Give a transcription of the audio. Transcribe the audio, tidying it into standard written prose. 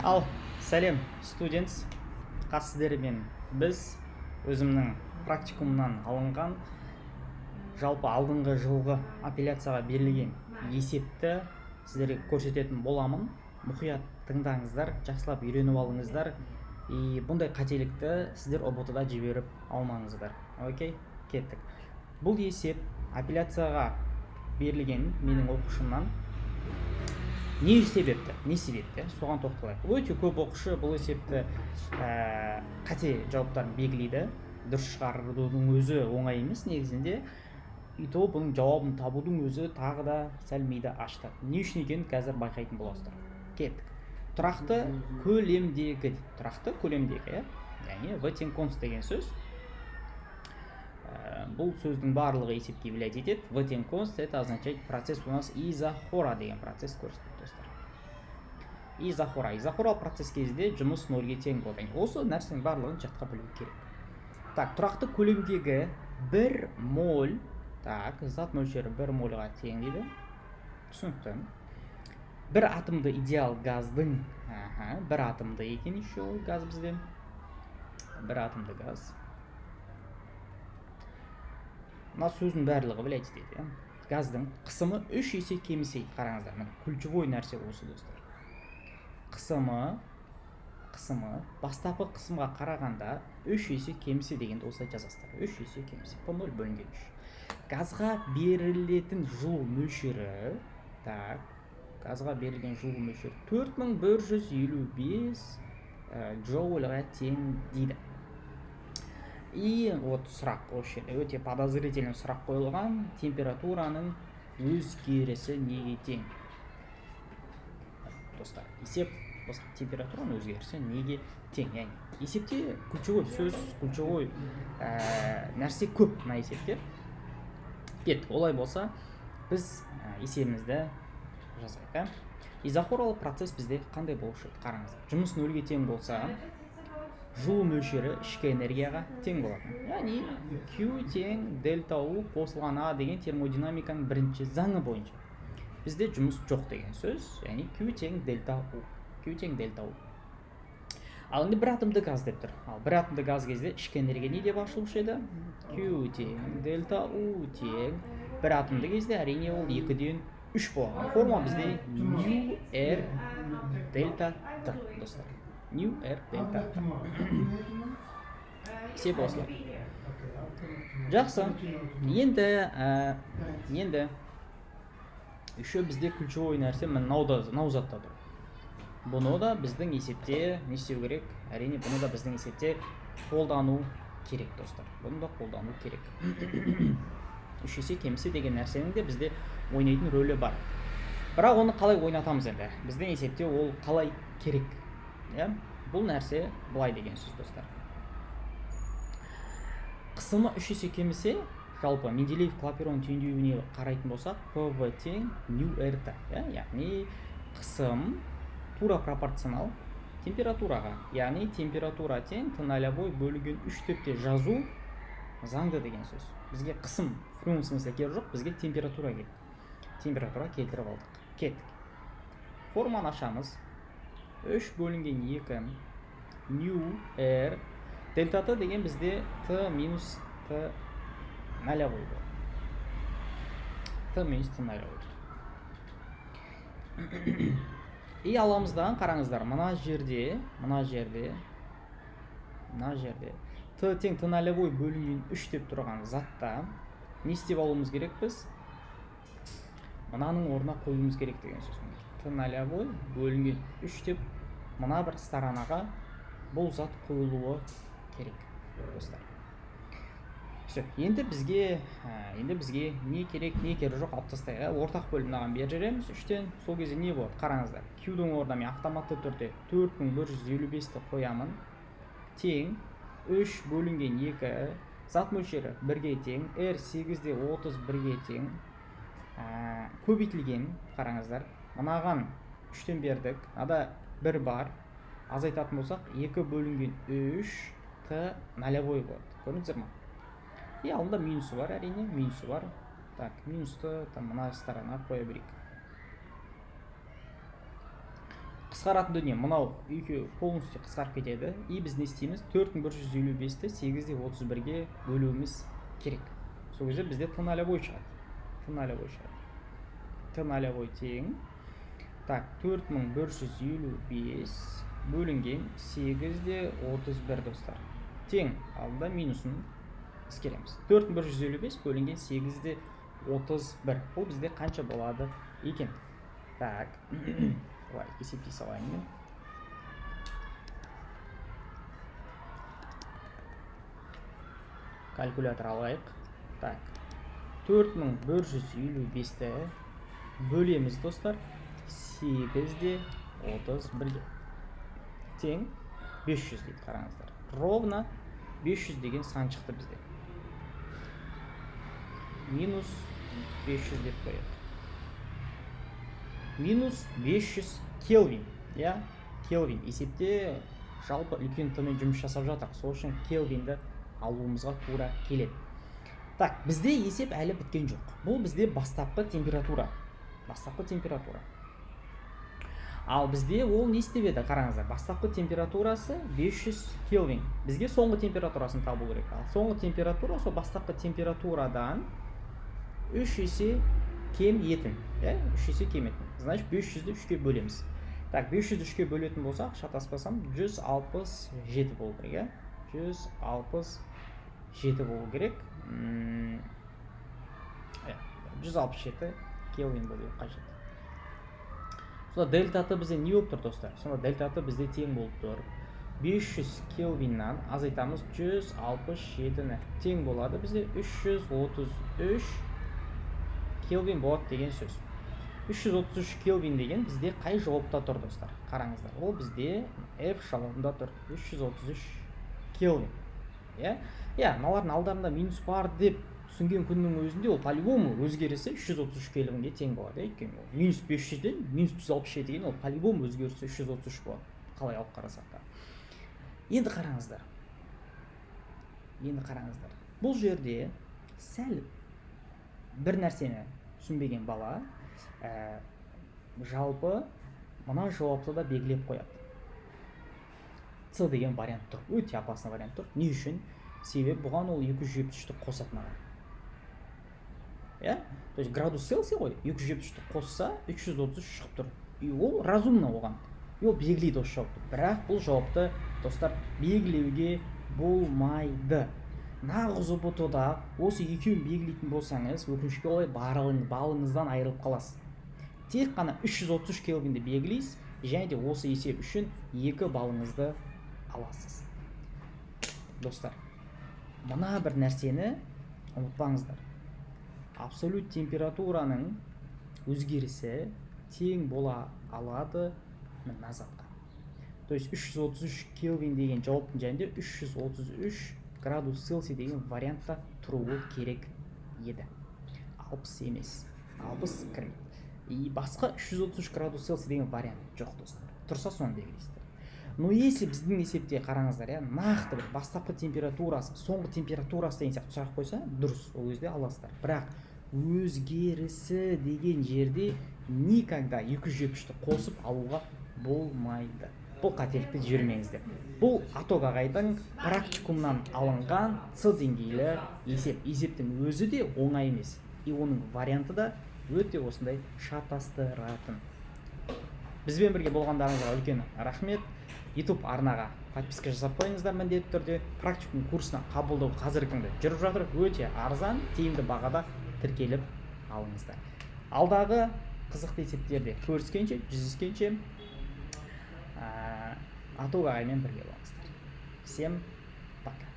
Ал, сәлем, студентс. Қарсыдермен біз өзімнің практикумнан алынған жалпы алдыңғы жылғы апелляцияға берілген есепті сіздерге көрсететін боламын. Мұқият тыңдаңыздар, жақсылап үйреніп алыңыздар. И бұндай қателікті сіздер ұбт-да жіберіп алмаңыздар. Окей, кеттік. Бұл есеп апелляцияға берілген менің оқушымнан не себепті соған тоқталайық. Өте көп оқушы бұл есепті қате жауаптарын белгілейді. Дұрыс шығарудың өзі оңай емес негізінде. И то бұның жауабын табудың өзі тағы да сәл миды ашты. Не үшін екенін қазір байқайтын боласыздар. Кеттік. Тұрақты көлемдегі, яғни v тең const деген сөз. Бұл сөздің барлығы есепке влиять етеді. v тең const это означает процесс у нас изохора деген процесс көрсетеді достар. Изохора процесс кезде жұмыс нөлге тең болады. Осы нәрсенің барлығын жатқа білу керек. Так, тұрақты көлемдегі 1 моль, зат мөлшері 1 мольға тең дейді. Түсінікті. Бір атомды идеал газдың, бір атомды екен еще газ бізде. Бір атомды газ. Мына сөздің барлығы влиять етеді. Газдың қысымы 3 есе кемісе, қараңыздар. Ключевой нәрсе осы достар. Қысымы бастапқы қысымға қарағанда 3 есе кемісе дегенді осылай жазасыздар. 3 есе кемісе. P0 бөлінген 3. Газға берілетін жылу мөлшері, газға берілген жылу мөлшері 4155 джоульға тең дейді. И вот сұрақ осы жерде өте подозрительный сұрақ қойылған. Температураның өзгерісі неге тең? Достар, есеп температураның өзгерісі неге тең? Яғни есепте ключевой сөз, ключевой нәрсе көп мына есепте. Кеттік, олай болса біз есебімізді жазайық. Изохоралы процесс бізде қандай болушы еді? Қараңыздар. Жұмыс нөлге тең болса, жылу мөлшері ішкі энергияға тең болады. Яғни Q тең дельта U қосылған A деген термодинамиканың бірінші заңы бойынша. Бізде жұмыс жоқ деген сөз. Яғни Q тең дельта U. Ал енді бір атомды газ деп тұр. Ал бір атомды газ кезде ішкі энергия не деп ашылушы еді? Q тең дельта U тең. Бір атомды кезде әрине ол 2-ден 3 болады. Форма бізде nu r дельта T достар. Nu r дельта T. Есеп осылай. Жақсы. Енді еще бізде ключевой нәрсе мынау затта тұр. Бұны да біздің есепте не істеу керек? Әрине бұны да біздің есепте қолдану керек достар. Бұны да қолдану керек. 3 есе кемісе деген нәрсенің де бізде ойнайтын рөлі бар. Бірақ оны қалай ойнатамыз енді? Біздің есепте ол қалай керек? Бұл нәрсе былай деген сөз достар. Қысымы 3 есе кемісе, жалпы Менделеев-Клапейрон теңдеуіне қарайтын болсақ, PV тең nu RT. Яғни қысым тура пропорционал температураға. Яғни температура тең T0 бөлінген 3 деп жазу заңды деген сөз. Бізге қысым в прямом смысле керек жоқ, бізге температура керек. Температура келтіріп алдық. Кеттік. Форманы ашамыз. 3 бөлінген 2 nu r дельта T деген бізде T минус T0 болды. T минус T0 болды. И аламыздан қараңыздар, мына жерде T тең T0 бөлінген 3 деп тұрған затта не істеп алуымыз керек біз? Мынаның орнына қоюымыз керек деген сөз. T0 бөлінген 3 деп мына бір сторонаға бұл зат қойылуы керек достар. Енді бізге не керек, не керек жоқ алып тастайық. Ортақ бөлімнаған бер жереміз 3-тен. Сол кезде не болады? Қараңыздар. Q-дің орнына мен автоматты түрде 4155-ті қоямын. Тең 3 бөлінген 2. Зат мөлшері 1-ге тең. R 8-де 31-ге тең. Көбейтілген, қараңыздар. Мынаған 3-тен бердік. Ада 1 бар. Азайтатын болсақ 2 бөлінген 3 T0 болады. Көрдіңіздер ме? И алдында минусы бар, әрине, минусы бар. Так, минусты мына сторона қоя берейік. қысқаратын дүние мынау екеуі полностью қысқарып кетеді. И біз не істейміз? 4155-ті 8-31-ге бөлуіміз керек. Сол кезде бізде т нолевой шығады. Т нолевой тең. Так, 4155 бөлінген 8-31 достар. Тең, алдында минусын ескереміз. 4155 бөлінген 8-31. Бұл бізде қанша болады екен? Так, олай есептей салайын мен. Калькулятор алайық. Так, 4155-ті бөлеміз достар 8-31-ге. Тең 500 дейді, қараңыздар. Ровно 500 деген сан шықты бізде. Минус 500 деп қояды. Минус 500 Кельвин. Кельвин. Есепте жалпы үлкен т-мен жұмыс жасап жатыр. Сол үшін Кельвинді алуымызға тура келеді. Так, бізде есеп әлі біткен жоқ. Бұл бізде бастапқы температура. Ал бізде ол не істеп еді? Қараңыздар, бастапқы температурасы 500 Кельвин. Бізге соңғы температурасын табу керек. Ал соңғы температура сол бастапқы температурадан 3 есе кем етін. 3 есе кем етін. Значит, 500-ді 3-ке бөлеміз. Так, 500-ді 3-ке бөлетін болсақ, шатаспасам, 167 болу керек. 167 болу керек. 167 Кельвин болу қажет. Сонда дельтаты бізде не болып тұр, достар? Сонда дельтаты бізде тең болып тұр. 500 Кельвиннан азайтамыз 167-ні. Тең болады бізде 333 Кельвин болады деген сөз. 333 Кельвин деген бізде қай жауапта тұр, достар? Қараңыздар. Ол бізде F жауабында тұр. 333 Кельвин. Мыналардың алдарында минус бар деп түсінген күннің өзінде ол по-любому өзгерісі 333 Кельвинге тең болады. Минус 500-ден минус 167 деген ол по-любому өзгерісі 333 болады. Қалай алып қарасақ та. Енді қараңыздар. Бұл жерде сәл бір нәрсені түсінбеген бала жалпы мына жауапты да белгілеп қояды. С деген вариант тұр. Өте опасный вариант тұр. Не үшін? Себебі бұған ол 273-ті қосатын адам. То есть градус Цельсия ғой, 273-ті қосса 333 шығып тұр. И ол разумно оған. И ол белгілейді осы жауапты. Бірақ бұл жауапты, достар, белгілеуге болмайды. Нағыз ұбытуда осы екеуін белгілейтін болсаңыз, өкінішке орай балыңыздан айырылып қаласыз. Тек қана 333 Кельвинді белгілейсіз, және де осы есеп үшін 2 балыңызды аласыз. Достар, мына бір нәрсені ұмытпаңыздар. Абсолют температураның өзгерісі тең бола алады мына затқа. То есть 333 Кельвин деген жауаптың жәнде 333 градус Цельсий деген вариантта тұруы керек еді. 60 емес, 60 кірмейді. И басқа 333 градус Цельсий деген вариант жоқ, достар. Тұрса соны белгілейсіздер. Но если біздің есепте қараңыздар, нақты бір бастапқы температурасы, соңғы температурасы деген сияқты сұрақ қойса, дұрыс, ол кезде аласыздар. Бірақ өзгерісі деген жерде никогда 273-ті қосып алуға болмайды. Бұл қателікті жібермеңіздер. Бұл Атога Ағайдың практикумнан алынған С деңгейлі есеп. Есептің өзі де оңай емес. И оның варианты да өте осындай шатастыратын. Бізбен бірге болғандарыңызға үлкен рахмет. YouTube арнаға подписка жасап қойыңыздар міндетті түрде. Практикум курсына қабылдау қазіргі күнде жүріп жатыр. Өте арзан, тиімді бағада тіркеліп алыңыздар. Алдағы қызықты есептерде көріскенше, жүздескенше Атога Ағаймен бірге болыңыздар. Всем пока.